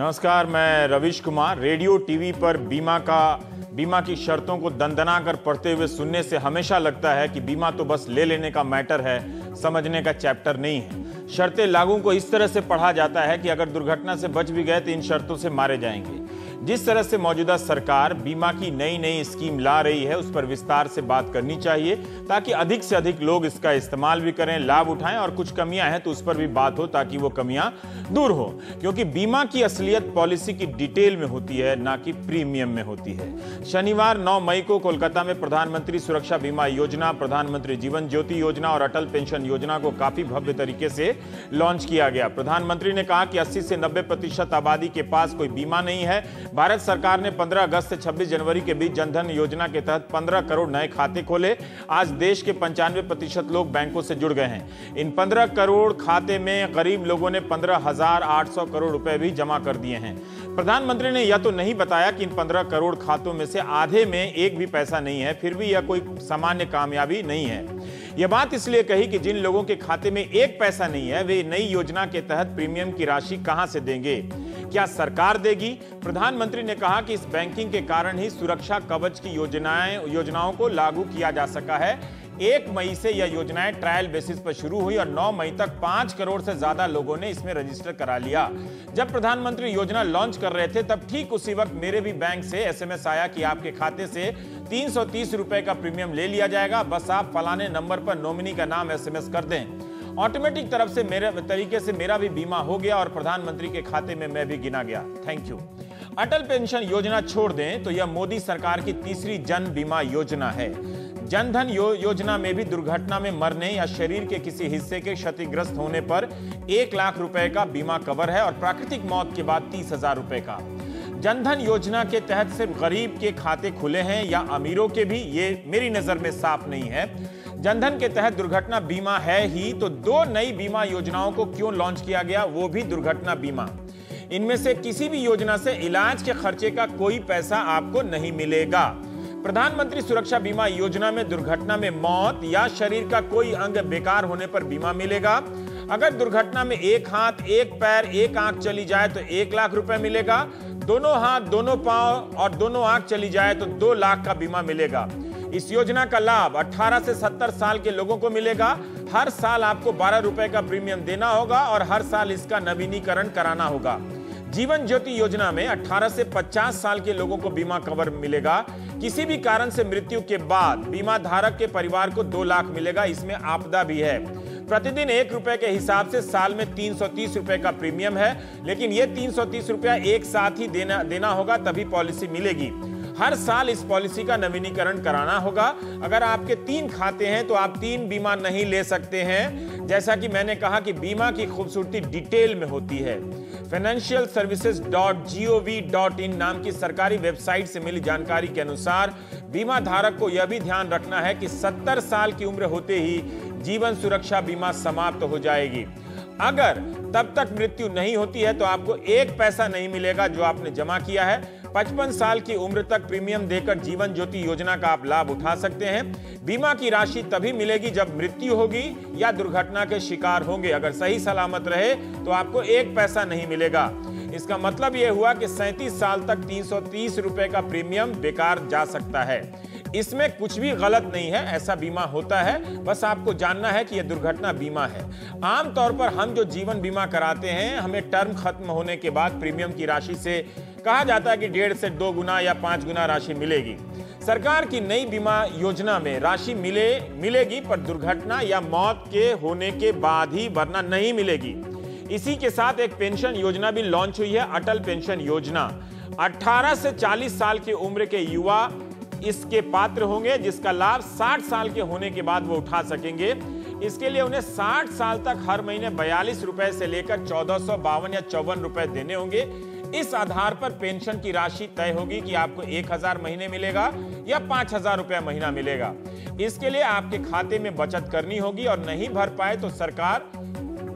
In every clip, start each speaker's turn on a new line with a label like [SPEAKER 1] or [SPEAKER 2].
[SPEAKER 1] नमस्कार, मैं रविश Kumar. Radio TV पर बीमा की शर्तों को दंदना कर पढ़ते हुए सुनने से हमेशा लगता है कि बीमा तो बस ले लेने का मैटर है, समझने का चैप्टर नहीं है। शर्तें लागू को इस तरह से पढ़ा जाता है कि अगर दुर्घटना से बच भी गए तो इन शर्तों से मारे जाएंगे। जिस तरह से मौजूदा सरकार बीमा की नई स्कीम ला रही है, उस पर विस्तार से बात करनी चाहिए ताकि अधिक से अधिक लोग इसका इस्तेमाल भी करें, लाभ उठाएं, और कुछ कमियां हैं तो उस पर भी बात हो ताकि वो कमियां दूर हो। क्योंकि बीमा की असलियत पॉलिसी की डिटेल में होती है, ना कि प्रीमियम में होती है। शनिवार 9 मई को कोलकाता में प्रधानमंत्री सुरक्षा बीमा योजना, प्रधानमंत्री जीवन ज्योति योजना और अटल पेंशन योजना को काफी भव्य तरीके से लॉन्च किया गया। प्रधानमंत्री ने कहा कि 80 से 90% आबादी के पास कोई बीमा नहीं है। भारत सरकार ने 15 अगस्त से 26 जनवरी के बीच जनधन योजना के तहत 15 करोड़ नए खाते खोले। आज देश के 95% लोग बैंकों से जुड़ गए हैं। इन 15 करोड़ खाते में गरीब लोगों ने 15,800 करोड़ रुपए भी जमा कर दिए हैं। प्रधानमंत्री ने यह तो नहीं बताया कि इन 15 करोड़ खातों में से आधे में एक भी पैसा नहीं है, फिर भी यह कोई सामान्य कामयाबी नहीं है। यह बात इसलिए कही कि जिन लोगों के खाते में एक पैसा नहीं है, वे नई योजना के तहत प्रीमियम की राशि कहां से देंगे? क्या सरकार देगी? प्रधानमंत्री ने कहा कि इस बैंकिंग के कारण ही सुरक्षा कवच की योजनाओं को लागू किया जा सका है। 1 मई से यह योजनाएं ट्रायल बेसिस पर शुरू हुई और 9 मई तक 5 करोड़ से ज्यादा लोगों ने इसमें रजिस्टर करा लिया। जब प्रधानमंत्री योजना लॉन्च कर रहे थे, तब ठीक उसी वक्त मेरे भी बैंक से एसएमएस आया कि आपके खाते से 330 रुपए का प्रीमियम ले लिया जाएगा, बस आप फलाने नंबर पर नॉमिनी का नाम एसएमएस कर दें। ऑटोमेटिक तरफ से मेरा भी बीमा हो गया और प्रधानमंत्री के खाते में मैं भी गिना गया। Thank you. अटल पेंशन योजना छोड़ दें तो यह मोदी सरकार की तीसरी जन बीमा योजना है। जनधन योजना में भी दुर्घटना में मरने या शरीर के किसी हिस्से के क्षतिग्रस्त होने पर 1 लाख रुपए का बीमा कवर है और प्राकृतिक मौत के बाद 30,000 रुपए का। जनधन योजना के तहत सिर्फ गरीब के खाते खुले हैं या अमीरों के भी, ये मेरी नजर में साफ नहीं है। जनधन के तहत दुर्घटना बीमा है ही तो 2 नई बीमा योजनाओं को क्यों लॉन्च किया गया, वो भी दुर्घटना बीमा। इनमें से किसी भी योजना से इलाज के खर्चे का कोई पैसा आपको नहीं मिलेगा। प्रधानमंत्री सुरक्षा बीमा योजना में दुर्घटना में मौत या शरीर का कोई अंग बेकार होने पर बीमा मिलेगा। अगर दुर्घटना में एक हाथ, एक पैर, एक आंख चली जाए तो 1 लाख रुपए मिलेगा। दोनों हाथ, दोनों पांव और दोनों आंख चली जाए तो 2 लाख का बीमा मिलेगा। इस योजना का लाभ 18 से 70 साल के लोगों को मिलेगा। हर साल आपको 12 रुपए का प्रीमियम देना होगा और हर साल इसका नवीनीकरण कराना होगा। जीवन ज्योति योजना में 18 से 50 साल के लोगों को बीमा कवर मिलेगा। किसी भी कारण से मृत्यु के बाद बीमा धारक के परिवार को 2 लाख मिलेगा। इसमें आपदा भी है। प्रतिदिन 1 रुपए के हिसाब से साल में 330 रुपए का प्रीमियम है, लेकिन यह 330 रुपया एक साथ ही देना होगा, तभी पॉलिसी मिलेगी। हर साल इस पॉलिसी का नवीनीकरण कराना होगा। अगर आपके 3 खाते हैं तो आप 3 बीमा नहीं ले सकते हैं। जैसा कि मैंने कहा कि बीमा की खूबसूरती डिटेल में होती है। financialservices.gov.in नाम की सरकारी वेबसाइट से मिली जानकारी के अनुसार बीमा धारक को यह भी ध्यान रखना है कि 70 साल की उम्र होते ही जीवन सुरक्षा बीमा समाप्त हो जाएगी। अगर तब तक मृत्यु नहीं होती है तो आपको 1 पैसा नहीं मिलेगा जो आपने जमा किया है। 55 साल की उम्र तक प्रीमियम देकर जीवन ज्योति योजना का आप लाभ उठा सकते हैं। बीमा की राशि तभी मिलेगी जब मृत्यु होगी या दुर्घटना के शिकार होंगे। अगर सही सलामत रहे तो आपको 1 पैसा नहीं मिलेगा। इसका मतलब यह हुआ कि 37 साल तक 330 रुपए का प्रीमियम बेकार जा सकता है। इसमें कुछ भी गलत नहीं है, ऐसा बीमा होता है। बस आपको जानना है कि यह दुर्घटना बीमा है। आमतौर पर हम जो जीवन बीमा कराते हैं, हमें टर्म खत्म होने के बाद प्रीमियम की राशि से कहा जाता है कि 1.5 से 2 गुना या 5 गुना राशि मिलेगी। सरकार की नई बीमा योजना में राशि मिलेगी, पर दुर्घटना या मौत के होने के बाद ही, वरना नहीं मिलेगी। इसी के साथ एक पेंशन योजना भी लॉन्च हुई है, अटल पेंशन योजना। 18 से 40 साल की उम्र के युवा इसके पात्र होंगे, जिसका लाभ 60 साल के होने के बाद वो उठा सकेंगे। इसके लिए उन्हें 60 साल तक हर महीने 42 रुपए से लेकर 1452 या 54 रुपए देने होंगे। इस आधार पर पेंशन की राशि तय होगी कि आपको 1000 महीने मिलेगा या 5000 रुपया महीना मिलेगा। इसके लिए आपके खाते में बचत करनी होगी और नहीं भर पाए तो सरकार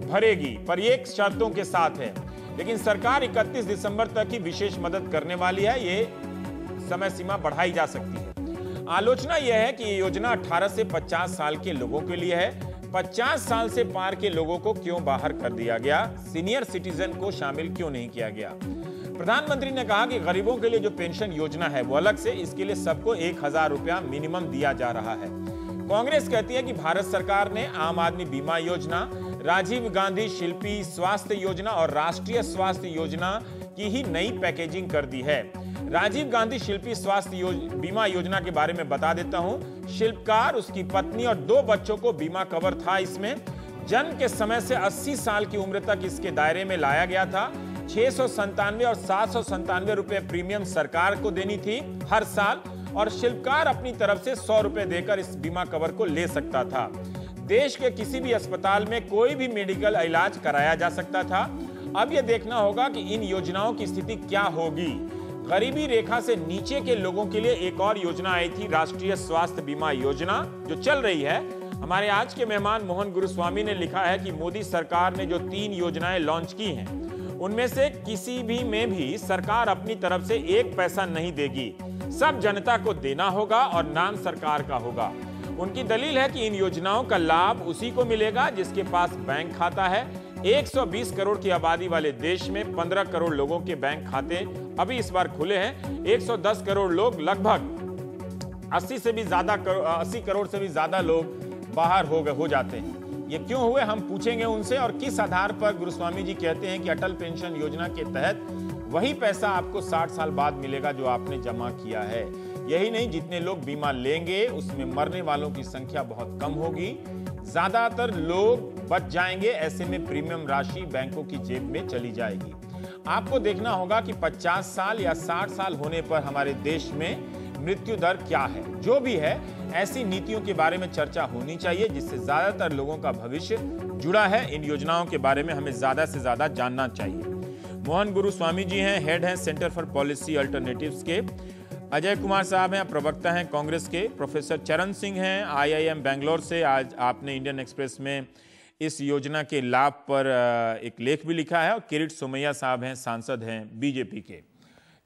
[SPEAKER 1] भरेगी, पर ये शर्तों के साथ है। लेकिन सरकार 31 दिसंबर तक की विशेष मदद करने वाली है। ये समय सीमा बढ़ाई जा सकती है। आलोचना यह है कि ये योजना 18 से 50 साल के लोगों के लिए है। 50 साल से पार के लोगों को क्यों बाहर कर दिया गया? सीनियर सिटीजन को शामिल क्यों नहीं किया गया? प्रधानमंत्री ने कहा कि गरीबों के लिए जो पेंशन योजना है वो अलग से, इसके लिए सबको 1000 रुपया मिनिमम दिया जा रहा है। कांग्रेस कहती है कि भारत सरकार ने आम आदमी बीमा योजना, राजीव गांधी शिल्पी स्वास्थ्य योजना और राष्ट्रीय स्वास्थ्य योजना की ही नई पैकेजिंग कर दी है। राजीव गांधी शिल्पी स्वास्थ्य बीमा योजना के बारे में बता देता हूं। शिल्पकार, उसकी पत्नी और 2 बच्चों को बीमा कवर था। इसमें जन्म के समय से 80 साल की उम्र तक इसके दायरे में लाया गया था। 697 और 797 रुपए प्रीमियम सरकार को देनी थी हर साल, और शिल्पकार अपनी तरफ से 100 रुपए देकर इस बीमा कवर को ले सकता था। देश के किसी भी अस्पताल में कोई भी मेडिकल इलाज कराया जा सकता था। अब यह देखना होगा कि इन योजनाओं की स्थिति क्या होगी। गरीबी रेखा से नीचे के लोगों के लिए एक और योजना आई थी, राष्ट्रीय स्वास्थ्य बीमा योजना, जो चल रही है। हमारे आज के मेहमान मोहन गुरुस्वामी ने लिखा है कि मोदी सरकार ने जो 3 योजनाएं लॉन्च की हैं, उनमें से किसी भी में भी सरकार अपनी तरफ से 1 पैसा नहीं देगी। सब जनता को देना होगा और नाम सरकार का होगा। उनकी दलील है कि इन योजनाओं का लाभ उसी को मिलेगा जिसके पास बैंक खाता है। 120 करोड़ की आबादी वाले देश में 15 करोड़ लोगों के बैंक खाते अभी इस बार खुले हैं। 110 करोड़ लोग, लगभग 80 करोड़ से भी ज्यादा लोग बाहर हो जाते हैं। ये क्यों हुए, हम पूछेंगे उनसे। और किस आधार पर गुरुस्वामी जी कहते हैं कि अटल पेंशन योजना के तहत वही पैसा आपको 60 साल बाद मिलेगा जो आपने जमा किया है। यही नहीं, जितने लोग बीमा लेंगे उसमें मरने वालों की संख्या बहुत कम होगी, ज्यादातर लोग बच जाएंगे। ऐसे में प्रीमियम राशि बैंकों की जेब में चली जाएगी। आपको देखना होगा कि 50 साल या 60 साल होने पर हमारे देश में मृत्यु दर क्या है। जो भी है, ऐसी नीतियों के बारे में चर्चा होनी चाहिए जिससे ज्यादातर लोगों का भविष्य जुड़ा है। इन योजनाओं के बारे में हमें ज्यादा से ज्यादा जानना चाहिए। मोहन गुरुस्वामी जी हैं, हेड हैं सेंटर फॉर पॉलिसी अल्टरनेटिव्स के। अजय कुमार साहब हैं, प्रवक्ता हैं कांग्रेस के। प्रोफेसर चरण सिंह हैं, IIM बेंगलोर से। आज आपने इंडियन एक्सप्रेस में इस योजना के लाभ पर एक लेख भी लिखा है। और किरीट सोमैया साहब हैं, सांसद हैं बीजेपी के।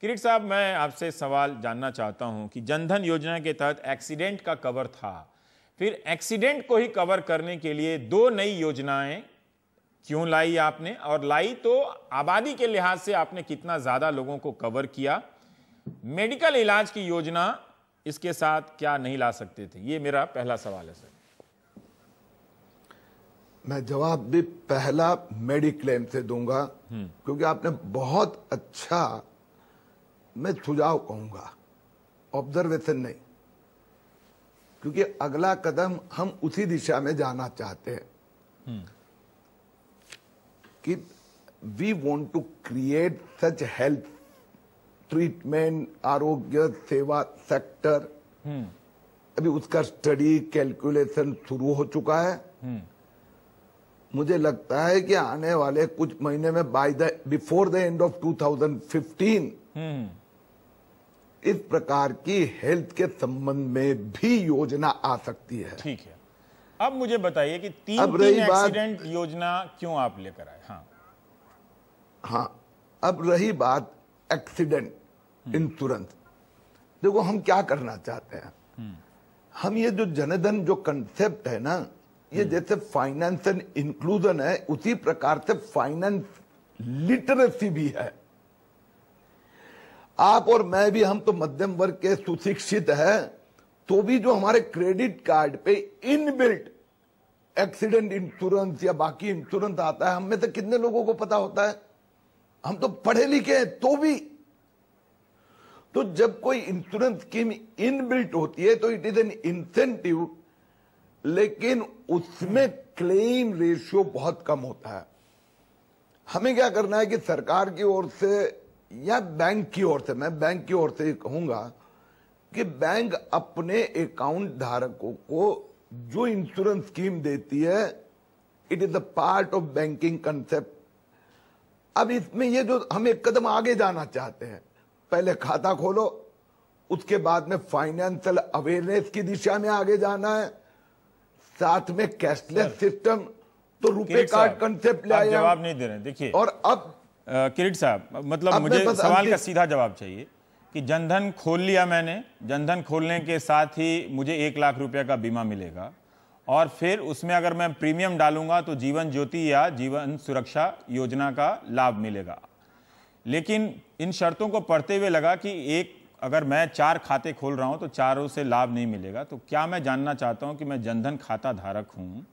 [SPEAKER 1] किरीट साहब, मैं आपसे सवाल जानना चाहता हूं कि जनधन योजना के तहत एक्सीडेंट का कवर था, फिर एक्सीडेंट को ही कवर करने के लिए 2 नई योजनाएं क्यों लाई आपने? और लाई तो आबादी के लिहाज से आपने कितना ज्यादा लोगों को कवर किया? मेडिकल इलाज की योजना इसके साथ क्या नहीं ला सकते थे? ये मेरा पहला सवाल है सर।
[SPEAKER 2] मैं जवाब भी पहला मेडिक्लेम से दूंगा, क्योंकि आपने बहुत अच्छा, मैं सुझाव कहूंगा, ऑब्जर्वेशन नहीं, क्योंकि अगला कदम हम उसी दिशा में जाना चाहते हैं कि we want to create such health treatment, आरोग्य सेवा सेक्टर। अभी उसका स्टडी कैलकुलेशन शुरू हो चुका है। मुझे लगता है कि आने वाले कुछ महीने में बिफोर द एंड ऑफ 2015 इस प्रकार की हेल्थ के संबंध में भी योजना आ सकती है।
[SPEAKER 1] ठीक है, अब मुझे बताइए कि 3 एक्सीडेंट योजना क्यों आप लेकर आए?
[SPEAKER 2] हाँ, अब रही बात एक्सीडेंट इंश्योरेंस। देखो, हम क्या करना चाहते हैं, हम ये जो जनधन जो कंसेप्ट है ना, ये जैसे फाइनेंस एंड इंक्लूजन है, उसी प्रकार से फाइनेंस लिटरेसी भी है। आप और मैं भी, हम तो मध्यम वर्ग के सुशिक्षित हैं, तो भी जो हमारे क्रेडिट कार्ड पे इनबिल्ट एक्सीडेंट इंश्योरेंस या बाकी इंश्योरेंस आता है, हम में से कितने लोगों को पता होता है? हम तो पढ़े लिखे हैं तो भी। तो जब कोई इंश्योरेंस स्कीम इनबिल्ट होती है तो इट इज एन इंसेंटिव, लेकिन उसमें क्लेम रेशियो बहुत कम होता है। हमें क्या करना है कि सरकार की ओर से या बैंक की ओर से, मैं बैंक की ओर से ही कहूंगा कि बैंक अपने अकाउंट धारकों को जो इंश्योरेंस स्कीम देती है, it is the part of banking concept. अब इसमें ये जो हम एक कदम आगे जाना चाहते हैं, पहले खाता खोलो, उसके बाद में फाइनेंशियल अवेयरनेस की दिशा में आगे जाना है, साथ में कैशलेस सिस्टम, तो रुपए कार्ड कंसेप्ट ले आए।
[SPEAKER 1] जवाब नहीं दे रहे, देखिए।
[SPEAKER 2] और अब
[SPEAKER 1] किरीट साहब, मतलब मुझे सवाल का सीधा जवाब चाहिए कि जनधन खोल लिया मैंने, जनधन खोलने के साथ ही मुझे 1 लाख रुपए का बीमा मिलेगा, और फिर उसमें अगर मैं प्रीमियम डालूंगा तो जीवन ज्योति या जीवन सुरक्षा योजना का लाभ मिलेगा। लेकिन इन शर्तों को पढ़ते हुए लगा कि एक अगर मैं 4 खाते खोल रहा हूं तो चारों से लाभ नहीं मिलेगा। तो क्या मैं जानना चाहता हूं कि मैं जनधन खाता धारक हूं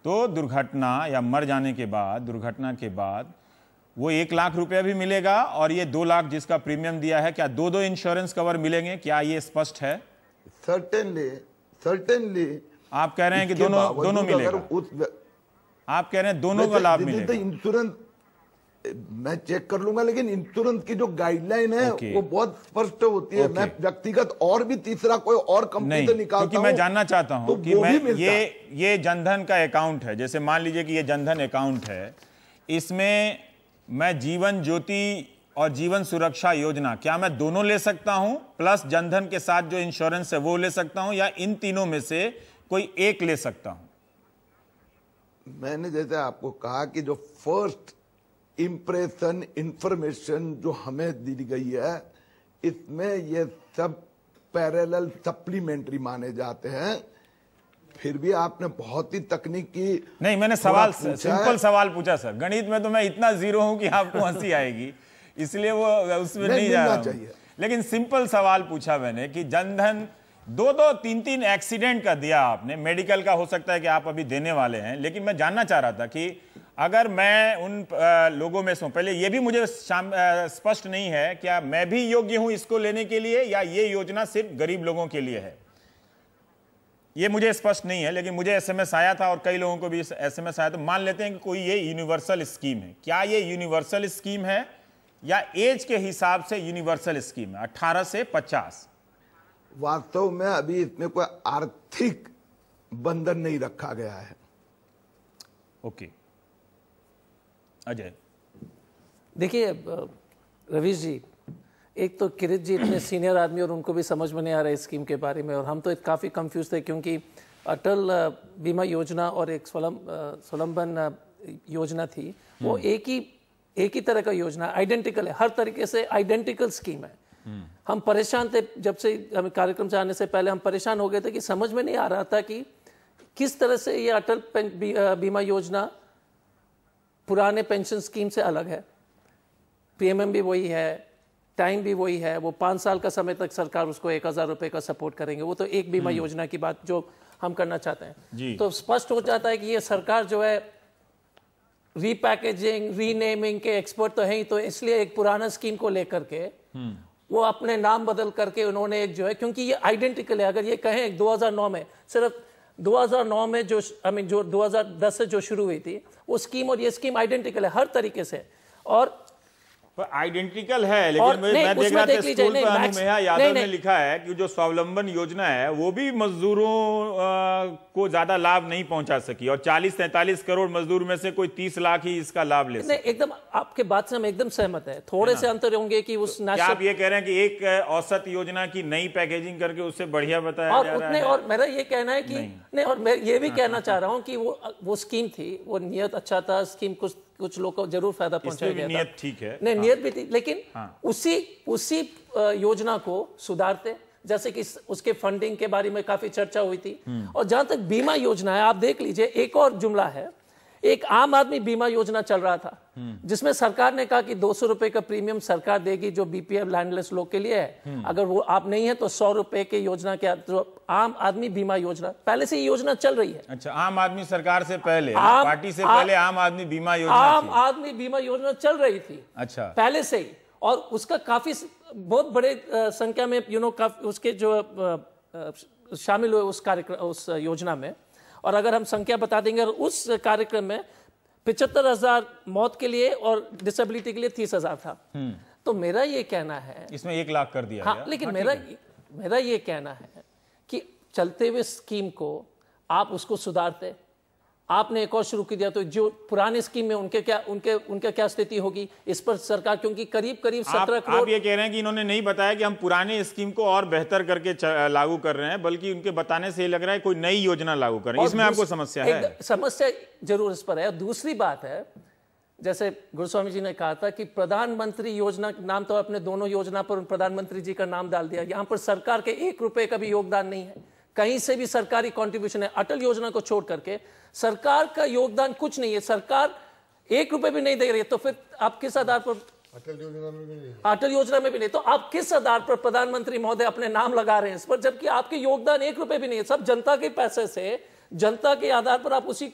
[SPEAKER 1] तो दुर्घटना या मर जाने के बाद, दुर्घटना के बाद वो 1 लाख रुपया भी मिलेगा और ये 2 लाख जिसका प्रीमियम दिया है, क्या दो इंश्योरेंस कवर मिलेंगे? क्या ये स्पष्ट है?
[SPEAKER 2] सर्टेनली
[SPEAKER 1] आप कह रहे हैं कि दोनों मिलेगा। आप कह रहे हैं दोनों का लाभ मिलेगा।
[SPEAKER 2] इंश्योरेंस मैं चेक कर लूंगा, लेकिन इंश्योरेंस की जो गाइडलाइन है वो बहुत स्पष्ट होती है। मैं व्यक्तिगत और भी तीसरा कोई और कंपनी से निकालता हूं,
[SPEAKER 1] क्योंकि मैं जानना चाहता हूं कि मैं ये जनधन का अकाउंट है, जैसे मान लीजिए कि ये जनधन अकाउंट है, इसमें मैं जीवन ज्योति और जीवन सुरक्षा योजना क्या मैं दोनों ले सकता हूं, प्लस जनधन के साथ जो इंश्योरेंस है वो ले सकता हूं, या इन तीनों में से कोई एक ले सकता हूं?
[SPEAKER 2] मैंने जैसे आपको कहा कि जो फर्स्ट इंप्रेशन इंफॉर्मेशन जो हमें दी गई है, इसमें ये सब पैरेलल सप्लीमेंट्री माने जाते हैं। फिर भी आपने बहुत ही तकनीकी
[SPEAKER 1] नहीं, मैंने सिंपल सवाल पूछा सर। गणित में तो मैं इतना जीरो हूं कि आपको हंसी आएगी, इसलिए वो उसमें नहीं जा रहा चाहिए। लेकिन सिंपल सवाल पूछा मैंने कि जनधन 2-2, 3-3 एक्सीडेंट का दिया आपने, मेडिकल का हो सकता है कि आप अभी देने वाले हैं, लेकिन मैं जानना चाह रहा था कि अगर मैं उन लोगों में से हूं, पहले ये भी मुझे स्पष्ट नहीं है क्या मैं भी योग्य हूं इसको लेने के लिए, या ये योजना सिर्फ गरीब लोगों के लिए है, ये मुझे स्पष्ट नहीं है। लेकिन मुझे एसएमएस आया था और कई लोगों को भी एसएमएस आया, तो मान लेते हैं कि कोई ये यूनिवर्सल स्कीम है। क्या ये यूनिवर्सल स्कीम है या एज के हिसाब से यूनिवर्सल स्कीम है 18 से 50?
[SPEAKER 2] वास्तव में अभी इसमें कोई आर्थिक बंधन नहीं रखा गया है।
[SPEAKER 1] ओके, अजय।
[SPEAKER 3] देखिए रवीश जी, एक तो किरीट जी इतने सीनियर आदमी और उनको भी समझ में नहीं आ रहा है इस स्कीम के बारे में, और हम तो काफ़ी कंफ्यूज थे, क्योंकि अटल बीमा योजना और एक स्वावलंबन योजना थी, वो एक ही तरह का योजना, आइडेंटिकल है, हर तरीके से आइडेंटिकल स्कीम है। हम परेशान थे जब से हमें कार्यक्रम से आने से पहले हम परेशान हो गए थे कि समझ में नहीं आ रहा था कि किस तरह से ये अटल बीमा योजना पुराने पेंशन स्कीम से अलग है। पीएमएम भी वही है, टाइम भी वही है, वो 5 साल का समय तक सरकार उसको 1000 रुपए का सपोर्ट करेंगे। वो तो एक बीमा योजना की बात जो हम करना चाहते हैं। तो स्पष्ट हो जाता है कि ये सरकार जो है रीपैकेजिंग, रीनेमिंग के एक्सपर्ट तो है ही, तो इसलिए एक पुराना स्कीम को लेकर के वो अपने नाम बदल करके उन्होंने एक जो है, क्योंकि ये आइडेंटिकल है, अगर ये कहें 2009 में, सिर्फ 2009 में जो जो 2010 से जो शुरू हुई थी वो स्कीम और ये स्कीम आइडेंटिकल है हर तरीके से। और
[SPEAKER 1] आइडेंटिकल है, लेकिन मैं देख रहा था स्कूल पर अनुमेया यादव ने लिखा है कि जो स्वावलंबन योजना है वो भी मजदूरों को ज्यादा लाभ नहीं पहुंचा सकी, और 40-43 करोड़ मजदूर में से कोई 30 लाख ही इसका लाभ ले सके।
[SPEAKER 3] एकदम आपके बात से हम एकदम सहमत है, थोड़े से अंतर होंगे कि उस
[SPEAKER 1] क्या आप ये कह रहे हैं कि एक औसत योजना की नई पैकेजिंग करके उससे बढ़िया बताया जा रहा है?
[SPEAKER 3] और मेरा ये कहना है कि नहीं, और मैं ये भी कहना चाह रहा हूँ कि वो स्कीम थी, वो नियत अच्छा था, स्कीम कुछ लोग को जरूर फायदा पहुंचाया गया था,
[SPEAKER 1] नियत ठीक है,
[SPEAKER 3] नहीं नियत भी थी, लेकिन उसी योजना को सुधारते, जैसे कि उसके फंडिंग के बारे में काफी चर्चा हुई थी। और जहां तक बीमा योजना है, आप देख लीजिए, एक और जुमला है, एक आम आदमी बीमा योजना चल रहा था जिसमें सरकार ने कहा कि 200 रुपए का प्रीमियम सरकार देगी जो बीपीएल लैंडलेस लोग के लिए है, अगर वो आप नहीं है तो 100 रुपए के योजना के, तो आम आदमी बीमा योजना पहले से ये योजना चल रही है।
[SPEAKER 1] अच्छा, आम आदमी सरकार से पहले, पार्टी से पहले आम आदमी बीमा योजना,
[SPEAKER 3] आम आदमी बीमा योजना चल रही थी,
[SPEAKER 1] अच्छा,
[SPEAKER 3] पहले से ही, और उसका काफी बहुत बड़े संख्या में उसके जो शामिल हुए उस कार्यक्रम, उस योजना में। और अगर हम संख्या बता देंगे, उस कार्यक्रम में 75,000 मौत के लिए और डिसेबिलिटी के लिए 30,000 था। तो मेरा ये कहना है,
[SPEAKER 1] इसमें 1 लाख कर दिया गया।
[SPEAKER 3] लेकिन मेरा ये कहना है कि चलते हुए स्कीम को आप उसको सुधारते, आपने एक और शुरू कर दिया, तो जो पुरानी स्कीम में उनके क्या स्थिति होगी इस पर सरकार, क्योंकि करीब 17 करोड़।
[SPEAKER 1] आप ये कह रहे हैं कि इन्होंने नहीं बताया कि हम पुराने स्कीम को और बेहतर करके लागू कर रहे हैं, बल्कि उनके बताने से ये लग रहा है कोई नई योजना लागू कर रहे हैं। इसमें आपको समस्या है?
[SPEAKER 3] समस्या जरूर इस पर है। दूसरी बात है, जैसे गुरुस्वामी जी ने कहा था कि प्रधानमंत्री योजना, नाम तो अपने दोनों योजना पर प्रधानमंत्री जी का नाम डाल दिया, यहां पर सरकार के 1 रुपए का भी योगदान नहीं है। कहीं से भी सरकारी कंट्रीब्यूशन है, अटल योजना को छोड़ करके सरकार का योगदान कुछ नहीं है, सरकार 1 रुपए भी नहीं दे रही है। तो फिर आप किस आधार पर अटल योजना में भी नहीं, तो आप किस आधार पर प्रधानमंत्री महोदय अपने नाम लगा रहे हैं इस पर, जबकि आपके योगदान 1 रुपए भी नहीं है, सब जनता के पैसे से, जनता के आधार पर आप उसी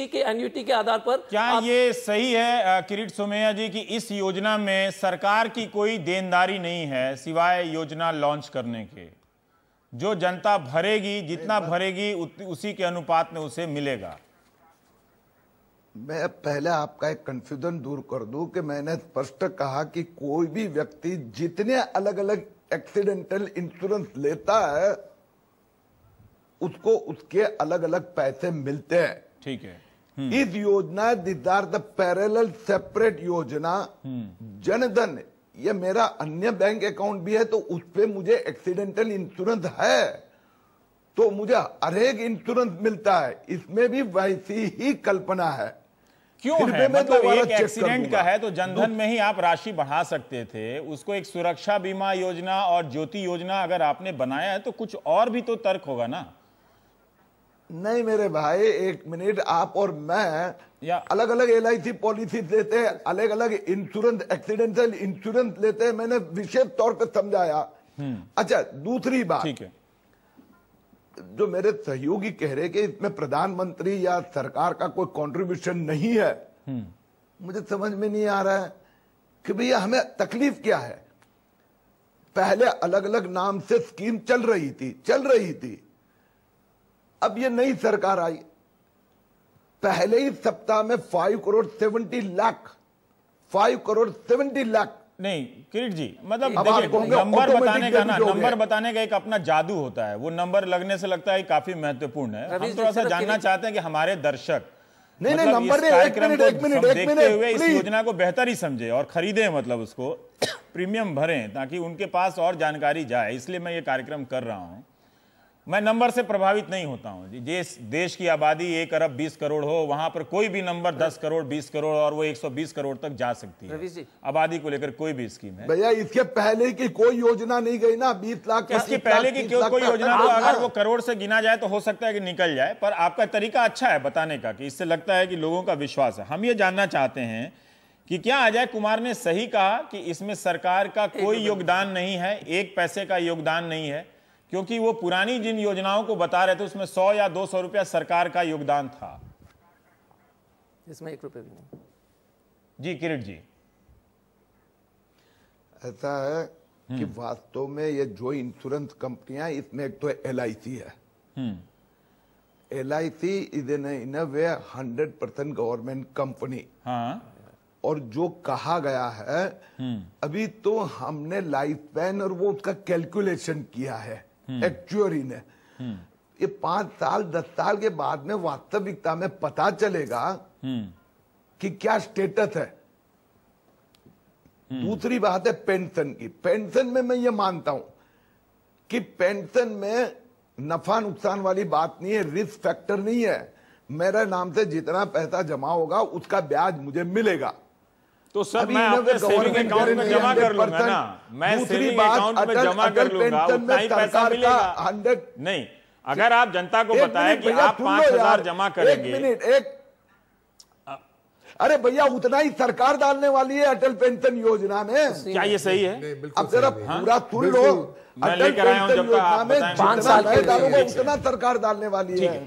[SPEAKER 3] के एन्युटी के आधार पर।
[SPEAKER 1] क्या ये सही है किरीट सोमैया जी कि इस योजना में सरकार की कोई देनदारी नहीं है सिवाय योजना लॉन्च करने के? जो जनता भरेगी, जितना भरेगी उसी के अनुपात में उसे मिलेगा।
[SPEAKER 2] मैं पहले आपका एक कंफ्यूजन दूर कर दूं कि मैंने स्पष्ट कहा कि कोई भी व्यक्ति जितने अलग अलग एक्सीडेंटल इंश्योरेंस लेता है उसको उसके अलग अलग पैसे मिलते हैं।
[SPEAKER 1] ठीक है।
[SPEAKER 2] इस योजना this are the parallel separate योजना। जनधन ये मेरा अन्य बैंक अकाउंट भी है, तो उस पे मुझे एक्सीडेंटल इंश्योरेंस है, तो मुझे हर एक इंश्योरेंस मिलता है। इसमें भी वैसी ही कल्पना है।
[SPEAKER 1] क्यों है? मतलब एक एक्सीडेंट का है तो जनधन में ही आप राशि बढ़ा सकते थे, उसको एक सुरक्षा बीमा योजना और ज्योति योजना अगर आपने बनाया है तो कुछ और भी तो तर्क होगा ना।
[SPEAKER 2] नहीं मेरे भाई, एक मिनट, आप और मैं अलग अलग LIC पॉलिसी लेते हैं, अलग अलग इंश्योरेंस, एक्सीडेंटल इंश्योरेंस लेते हैं, मैंने विशेष तौर पे समझाया। अच्छा, दूसरी बात,
[SPEAKER 1] ठीक है,
[SPEAKER 2] जो मेरे सहयोगी कह रहे कि इसमें प्रधानमंत्री या सरकार का कोई कंट्रीब्यूशन नहीं है, मुझे समझ में नहीं आ रहा है कि भैया हमें तकलीफ क्या है। पहले अलग अलग नाम से स्कीम चल रही थी, अब ये नई सरकार आई, पहले ही सप्ताह में 5 करोड़ 70 लाख
[SPEAKER 1] नहीं किरीट जी, मतलब देखिए, नंबर बताने का ना, नंबर बताने का एक अपना जादू होता है, वो नंबर लगने से लगता है काफी महत्वपूर्ण है। हम थोड़ा सा जानना चाहते हैं कि हमारे दर्शक
[SPEAKER 2] नंबर
[SPEAKER 1] इस कार्यक्रम को देखते हुए इस योजना को बेहतर ही समझे और खरीदे, मतलब उसको प्रीमियम भरें ताकि उनके पास और जानकारी जाए। इसलिए मैं ये कार्यक्रम कर रहा हूं। मैं नंबर से प्रभावित नहीं होता हूं जी। जिस देश की आबादी 1 अरब 20 करोड़ हो, वहां पर कोई भी नंबर 10 करोड़ 20 करोड़ और वो 120 करोड़ तक जा सकती है आबादी को लेकर कोई भी स्कीम है।
[SPEAKER 2] भैया इसके पहले की कोई योजना नहीं गई ना, 20 लाख।
[SPEAKER 1] इसके पहले की कोई योजना तो अगर वो करोड़ से गिना जाए तो हो सकता है कि निकल जाए, पर आपका तरीका अच्छा है बताने का कि इससे लगता है कि लोगों का विश्वास है। हम ये जानना चाहते हैं कि क्या अजय कुमार ने सही कहा कि इसमें सरकार का कोई योगदान नहीं है, 1 पैसे का योगदान नहीं है? क्योंकि वो पुरानी जिन योजनाओं को बता रहे थे उसमें 100 या 200 रुपया सरकार का योगदान था,
[SPEAKER 3] इसमें 1 रुपये भी नहीं।
[SPEAKER 1] जी किरीट जी,
[SPEAKER 2] ऐसा है कि वास्तव में ये जो इंश्योरेंस कंपनियां, इसमें एक तो LIC है। LIC is in a way 100% government company.
[SPEAKER 1] हाँ, और
[SPEAKER 2] जो कहा गया है अभी तो हमने लाइफ स्पैन और वो उसका कैलकुलेशन किया है एक्चुअरी ने। ये 5 साल 10 साल के बाद में वास्तविकता में पता चलेगा कि क्या स्टेटस है। दूसरी बात है पेंशन की। पेंशन में मैं ये मानता हूं कि पेंशन में नफा नुकसान वाली बात नहीं है, रिस्क फैक्टर नहीं है। मेरे नाम से जितना पैसा जमा होगा उसका ब्याज मुझे मिलेगा।
[SPEAKER 1] तो सर मैं अपने सेविंग अकाउंट में जमा कर लूंगा ना, मैं सेविंग अकाउंट में जमा कर लूंगा, उतना ही पैसा मिलेगा।
[SPEAKER 2] 100
[SPEAKER 1] नहीं, अगर आप जनता को बताएं कि आप 5,000 जमा करेंगे।
[SPEAKER 2] 1 मिनट, अरे भैया उतना ही सरकार डालने वाली है अटल पेंशन योजना में।
[SPEAKER 1] क्या ये सही है?
[SPEAKER 2] अब जरा पूरा सुन लो।
[SPEAKER 1] मैं लेकर आया हूं, जब तक आप बताएं
[SPEAKER 3] 5 साल के
[SPEAKER 2] डालोगे उतना सरकार डालने वाली है।